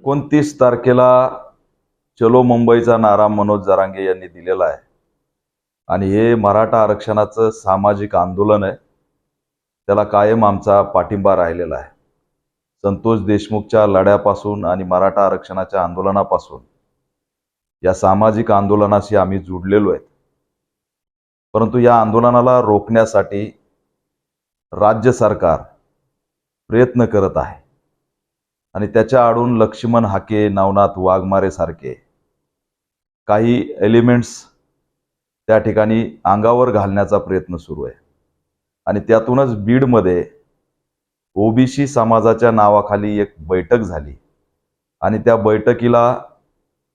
29 तारखेला चलो मुंबईचा नारा मनोज जरांगे यांनी दिलेला आहे आणि हे मराठा आरक्षणाचं सामाजिक आंदोलन आहे. त्याला कायम आमचा पाठिंबा राहिलेला आहे. संतोष देशमुखच्या लढ्यापासून आणि मराठा आरक्षणाच्या आंदोलनापासून या सामाजिक आंदोलनाशी आम्ही जुडलेलो आहेत. परंतु या आंदोलनाला रोखण्यासाठी राज्य सरकार प्रयत्न करत आहे आणि त्याच्या आडून लक्ष्मण हाके, नवनाथ वाघमारे सारखे काही एलिमेंट्स त्या ठिकाणी अंगावर घालण्याचा प्रयत्न सुरू आहे. आणि त्यातूनच बीडमध्ये ओबीसी समाजाच्या नावाखाली एक बैठक झाली आणि त्या बैठकीला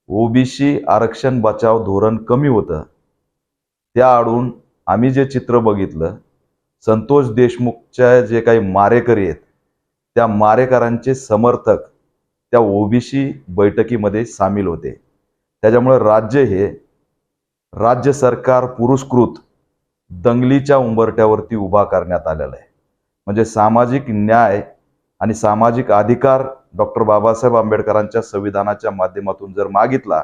ओबीसी आरक्षण बचाव धोरण कमी होतं. त्या आडून आम्ही जे चित्र बघितलं, संतोष देशमुखच्या जे काही मारेकरी आहेत त्या मारेकरांचे समर्थक त्या ओबीसी बैठकीमध्ये सामील होते. त्याच्यामुळे राज्य सरकार पुरस्कृत दंगलीच्या उंबरठ्यावरती उभा करण्यात आलेला आहे. म्हणजे सामाजिक न्याय आणि सामाजिक अधिकार डॉक्टर बाबासाहेब आंबेडकरांच्या संविधानाच्या माध्यमातून जर मागितला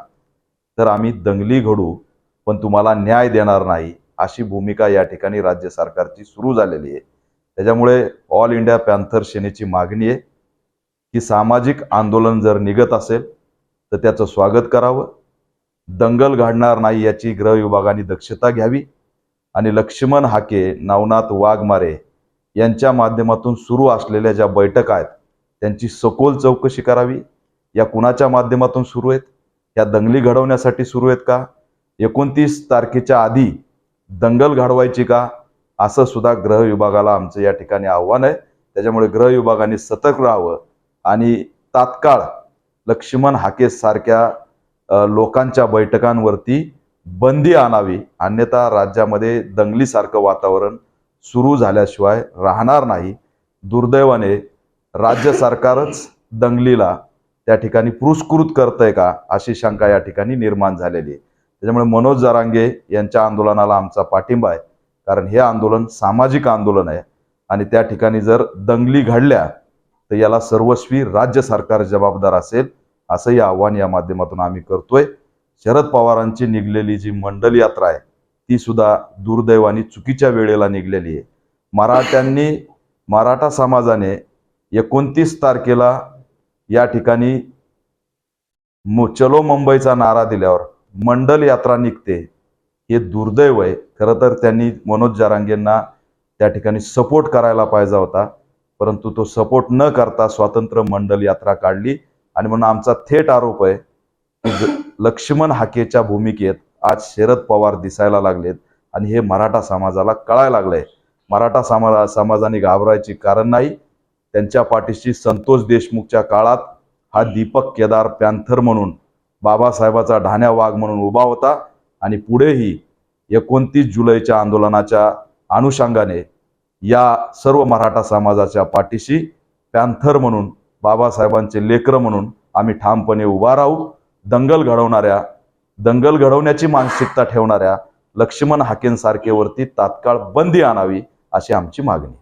तर आम्ही दंगली घडू पण तुम्हाला न्याय देणार नाही, अशी भूमिका या ठिकाणी राज्य सरकारची सुरू झालेली आहे. त्याच्यामुळे ऑल इंडिया पॅन्थर सेनेची मागणी आहे की सामाजिक आंदोलन जर निघत असेल तर त्याचं स्वागत करावं. दंगल घडणार नाही याची गृह विभागाने दक्षता घ्यावी आणि लक्ष्मण हाके, नवनाथ वाघमारे यांच्या माध्यमातून सुरू असलेल्या ज्या बैठका आहेत त्यांची सखोल चौकशी करावी. या कुणाच्या माध्यमातून सुरू आहेत? या दंगली घडवण्यासाठी सुरू आहेत का? 29 तारखेच्या आधी दंगल घडवायची का? असं सुद्धा गृह विभागाला आमचं या ठिकाणी आव्हान आहे. त्याच्यामुळे गृह विभागाने सतर्क राहावं आणि तात्काळ लक्ष्मण हाके सारख्या लोकांच्या बैठकांवरती बंदी आणावी. अन्यथा राज्यामध्ये दंगलीसारखं वातावरण सुरू झाल्याशिवाय राहणार नाही. दुर्दैवाने राज्य सरकारच दंगलीला त्या ठिकाणी पुरस्कृत करतंय का, अशी शंका या ठिकाणी निर्माण झालेली आहे. त्याच्यामुळे मनोज जरांगे यांच्या आंदोलनाला आमचा पाठिंबा आहे, कारण हे आंदोलन सामाजिक आंदोलन आहे आणि त्या ठिकाणी जर दंगली घडल्या तर याला सर्वस्वी राज्य सरकार जबाबदार असेल, असंही आव्हान या माध्यमातून आम्ही करतोय. शरद पवारांची निघलेली जी मंडल यात्रा आहे ती सुद्धा दुर्दैवाने चुकीच्या वेळेला निघलेली आहे. मराठा समाजाने 29 तारखेला या ठिकाणी चलो मुंबईचा नारा दिल्यावर मंडल यात्रा निघते, हे दुर्दैव आहे. खरं तर त्यांनी मनोज जरांगेंना त्या ठिकाणी सपोर्ट करायला पाहिजे होता, परंतु तो सपोर्ट न करता स्वतंत्र मंडल यात्रा काढली. आणि म्हणून आमचा थेट आरोप आहे की लक्ष्मण हाकेच्या भूमिकेत आज शरद पवार दिसायला लागलेत आणि हे मराठा समाजाला कळायला लागलंय. मराठा समाजाने घाबरायची कारण नाही. त्यांच्या पाठीशी संतोष देशमुखच्या काळात हा दीपक केदार पॅन्थर म्हणून, बाबासाहेबाचा ढाण्या वाघ म्हणून उभा होता आणि पुढेही 29 जुलैच्या आंदोलनाच्या अनुषंगाने या सर्व मराठा समाजाच्या पाठीशी पॅन्थर म्हणून, बाबासाहेबांचे लेकरं म्हणून आम्ही ठामपणे उभा राहू. दंगल घडवण्याची मानसिकता ठेवणाऱ्या लक्ष्मण हाकेंसारखेवरती तात्काळ बंदी आणावी, अशी आमची मागणी.